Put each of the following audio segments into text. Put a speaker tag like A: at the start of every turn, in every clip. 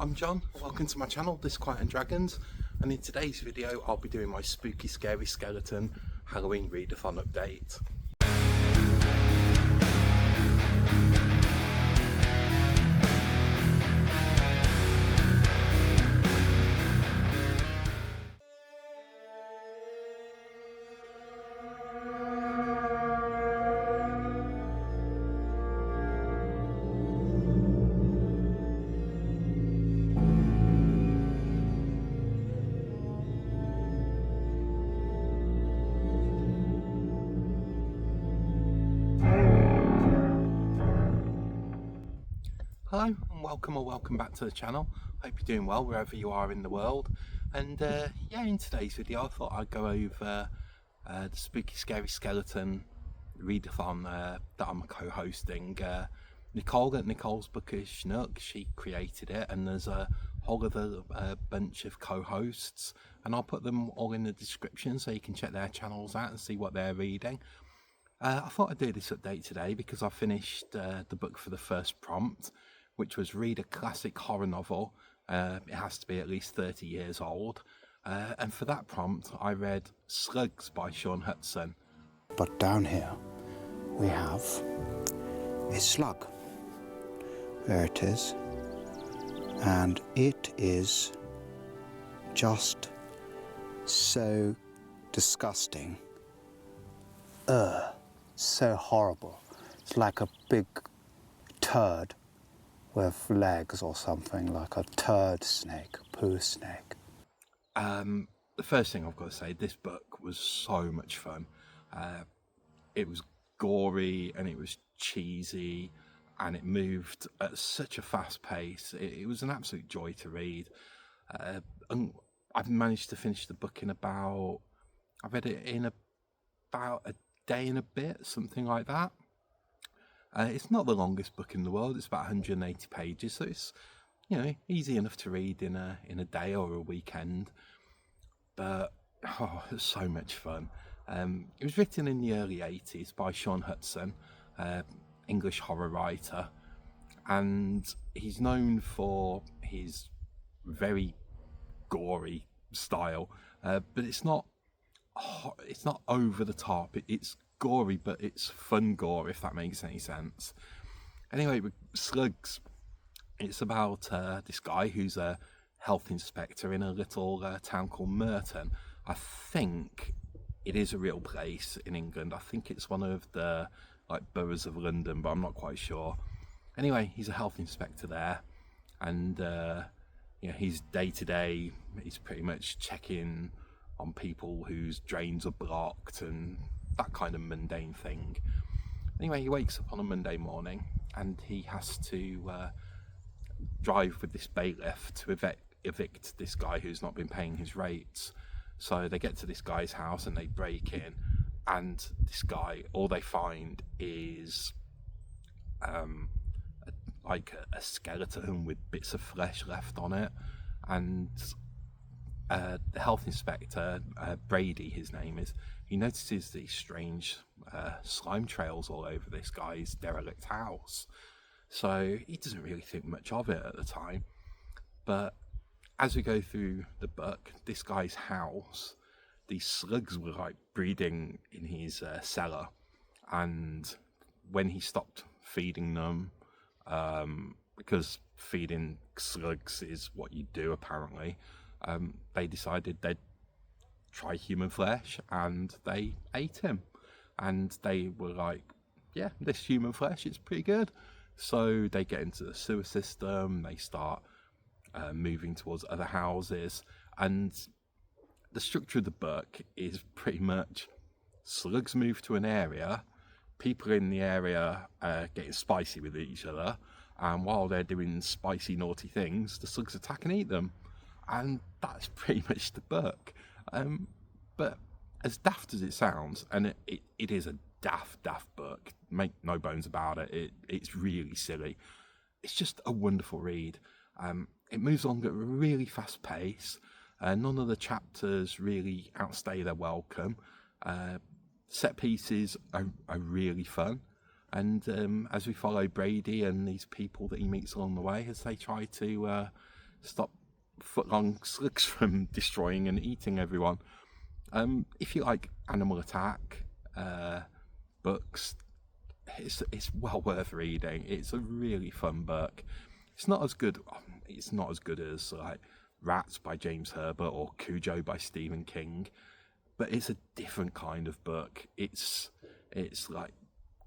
A: I'm John, welcome to my channel, This Quiet and Dragons, and in today's video I'll be doing my spooky scary skeleton Halloween readathon update. Hello and welcome back to the channel. Hope you're doing well wherever you are in the world. And yeah, in today's video I thought I'd go over the spooky scary skeleton readathon that I'm co-hosting. Nicole at Nicole's Book of Schnook, she created it, and there's a whole other bunch of co-hosts, and I'll put them all in the description so you can check their channels out and see what they're reading. I thought I'd do this update today because I finished the book for the first prompt, which was read a classic horror novel. It has to be at least 30 years old. And for that prompt, I read Slugs by Sean Hudson.
B: But down here, we have a slug. There it is. And it is just so disgusting. So horrible. It's like a big turd with legs or something, like a turd snake, poo snake.
A: The first thing I've got to say, this book was so much fun. It was gory and it was cheesy and it moved at such a fast pace. It was an absolute joy to read. I've managed to finish the book in I read it in about a day and a bit, something like that. It's not the longest book in the world. It's about 180 pages, so it's, you know, easy enough to read in a day or a weekend. But oh, it was so much fun. It was written in the early 80s by Sean Hudson, English horror writer, and he's known for his very gory style, but it's not over the top. It's gory, but it's fun gore, if that makes any sense. Anyway, with Slugs, it's about this guy who's a health inspector in a little town called Merton. I think it is a real place in England. I think it's one of the boroughs of London, but I'm not quite sure. Anyway, he's a health inspector there, and you know, his day to day, he's pretty much checking on people whose drains are blocked and that kind of mundane thing. Anyway, he wakes up on a Monday morning and he has to drive with this bailiff to evict this guy who's not been paying his rates. So they get to this guy's house and they break in, and this guy, all they find is a skeleton with bits of flesh left on it. And the health inspector, Brady, his name is, he notices these strange slime trails all over this guy's derelict house. So he doesn't really think much of it at the time. But as we go through the book, this guy's house, these slugs were breeding in his cellar. And when he stopped feeding them, because feeding slugs is what you do apparently, they decided they'd try human flesh, and they ate him. And they were like, yeah, this human flesh is pretty good. So they get into the sewer system, they start moving towards other houses, and the structure of the book is pretty much slugs move to an area, people in the area are getting spicy with each other, and while they're doing spicy naughty things, the slugs attack and eat them. And that's pretty much the book. But as daft as it sounds, and it is a daft book, make no bones about it, it's really silly. It's just a wonderful read. It moves along at a really fast pace. None of the chapters really outstay their welcome. Set pieces are really fun. And as we follow Brady and these people that he meets along the way, as they try to stop foot-long slugs from destroying and eating everyone. If you like animal attack books, it's well worth reading. It's a really fun book. It's not as good as like Rats by James Herbert or Cujo by Stephen King, but it's a different kind of book. It's like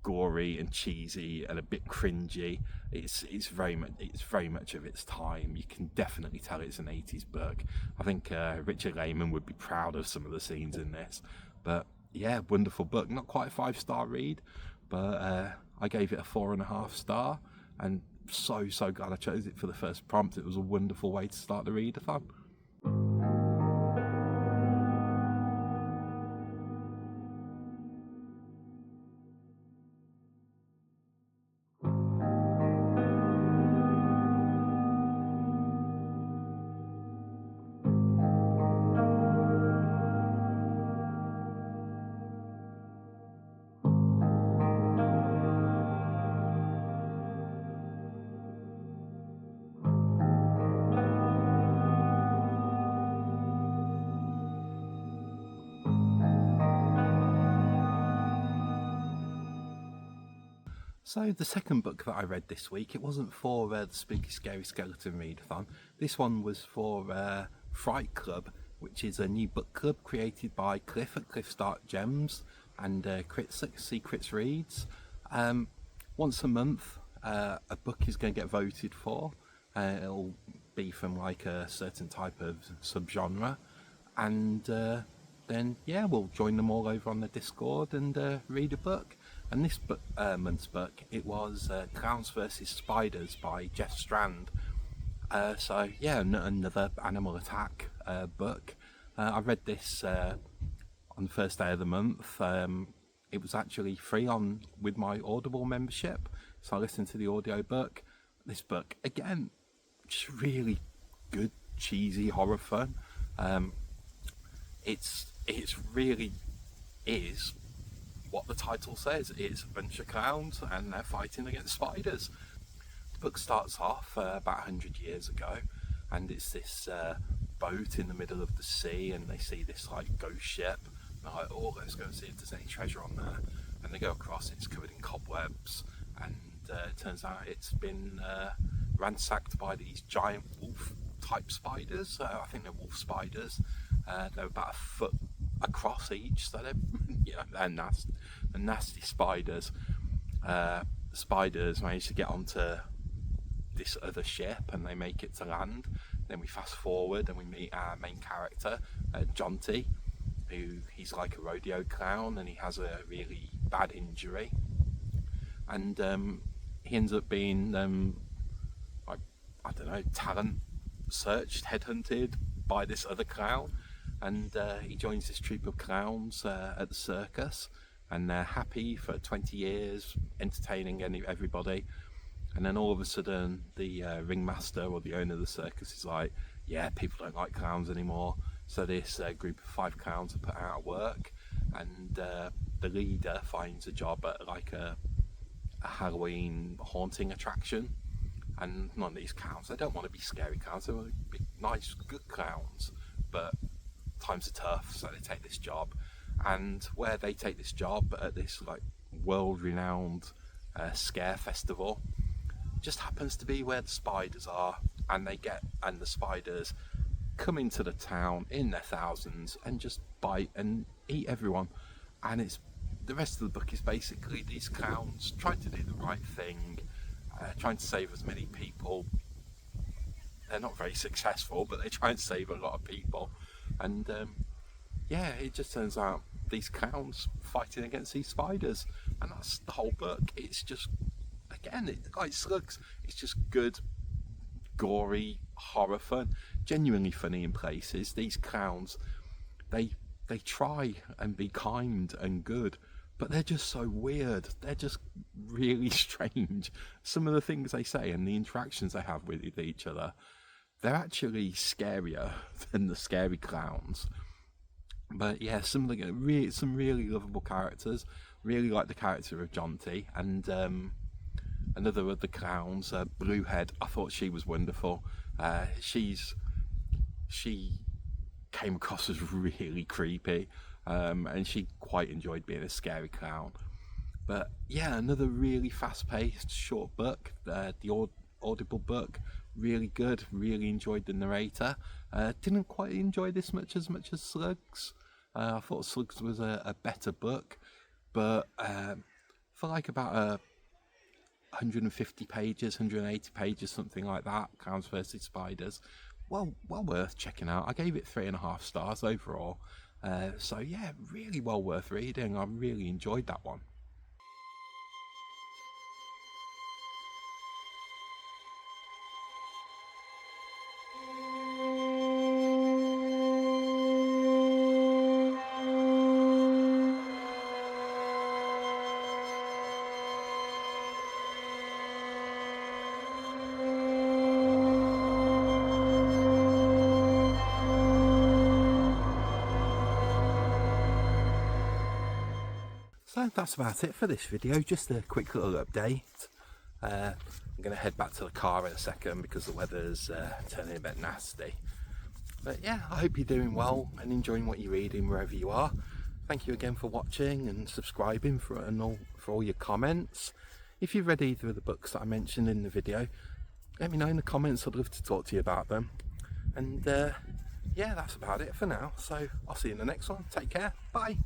A: gory and cheesy and a bit cringy. It's very much of its time. You can definitely tell it's an 80s book. I think Richard Lehman would be proud of some of the scenes in this. But yeah, wonderful book. Not quite a 5-star read, but I gave it a 4.5 star, and so glad I chose it for the first prompt. It was a wonderful way to start the readathon. So the second book that I read this week, it wasn't for the Spooky Scary Skeleton Readathon. This one was for Fright Club, which is a new book club created by Cliff at Cliff Start Gems and Crits at Secrets Reads. Once a month, a book is going to get voted for. It'll be from like a certain type of subgenre, and then yeah, we'll join them all over on the Discord and read a book. And this month's book, it was Clowns vs. Spiders by Jeff Strand. So yeah, another animal attack book. I read this on the first day of the month. It was actually free with my Audible membership, so I listened to the audio book. This book, again, just really good, cheesy horror fun. It's really is what the title says. It's a bunch of clowns and they're fighting against spiders. The book starts off about 100 years ago, and it's this boat in the middle of the sea, and they see this like ghost ship. And they're like, oh, let's go and see if there's any treasure on there. And they go across, and it's covered in cobwebs, and it turns out it's been ransacked by these giant wolf type spiders. I think they're wolf spiders. They're about a foot across each, so they're nasty spiders. Spiders manage to get onto this other ship, and they make it to land. Then we fast forward and we meet our main character, Jonty, he's like a rodeo clown, and he has a really bad injury, and he ends up being like, I don't know, talent searched, headhunted by this other clown, and he joins this troupe of clowns at the circus, and they're happy for 20 years entertaining everybody. And then all of a sudden the ringmaster, or the owner of the circus, is like, yeah, people don't like clowns anymore. So this group of 5 clowns are put out of work, and the leader finds a job at like a Halloween haunting attraction. And none of these clowns, they don't want to be scary clowns, they want to be nice, good clowns, but times are tough, so they take this job. And where they take this job, at this like world-renowned scare festival, just happens to be where the spiders are, and the spiders come into the town in their thousands and just bite and eat everyone. And the rest of the book is basically these clowns trying to do the right thing, trying to save as many people. They're not very successful, but they try and save a lot of people. And yeah, it just turns out these clowns fighting against these spiders, and that's the whole book. It's just, again, like Slugs, it's just good, gory horror fun, genuinely funny in places. These clowns, they try and be kind and good, but they're just so weird. They're just really strange. Some of the things they say and the interactions they have with each other, they're actually scarier than the scary clowns. But yeah, some really lovable characters. Really like the character of Jonty, and another of the clowns, Bluehead. I thought she was wonderful. She came across as really creepy, and she quite enjoyed being a scary clown. But yeah, another really fast-paced short book, the Audible book, really good. Really enjoyed the narrator. Didn't quite enjoy this much as Slugs. I thought Slugs was a better book, but for like about 150 pages, 180 pages, something like that, Clowns vs Spiders, well worth checking out. I gave it 3.5 stars overall. So yeah, really well worth reading. I really enjoyed that one. So that's about it for this video, just a quick little update. I'm going to head back to the car in a second because the weather's turning a bit nasty. But yeah, I hope you're doing well and enjoying what you're reading wherever you are. Thank you again for watching and subscribing for all your comments. If you've read either of the books that I mentioned in the video, let me know in the comments. I'd love to talk to you about them. And yeah, that's about it for now. So I'll see you in the next one. Take care. Bye.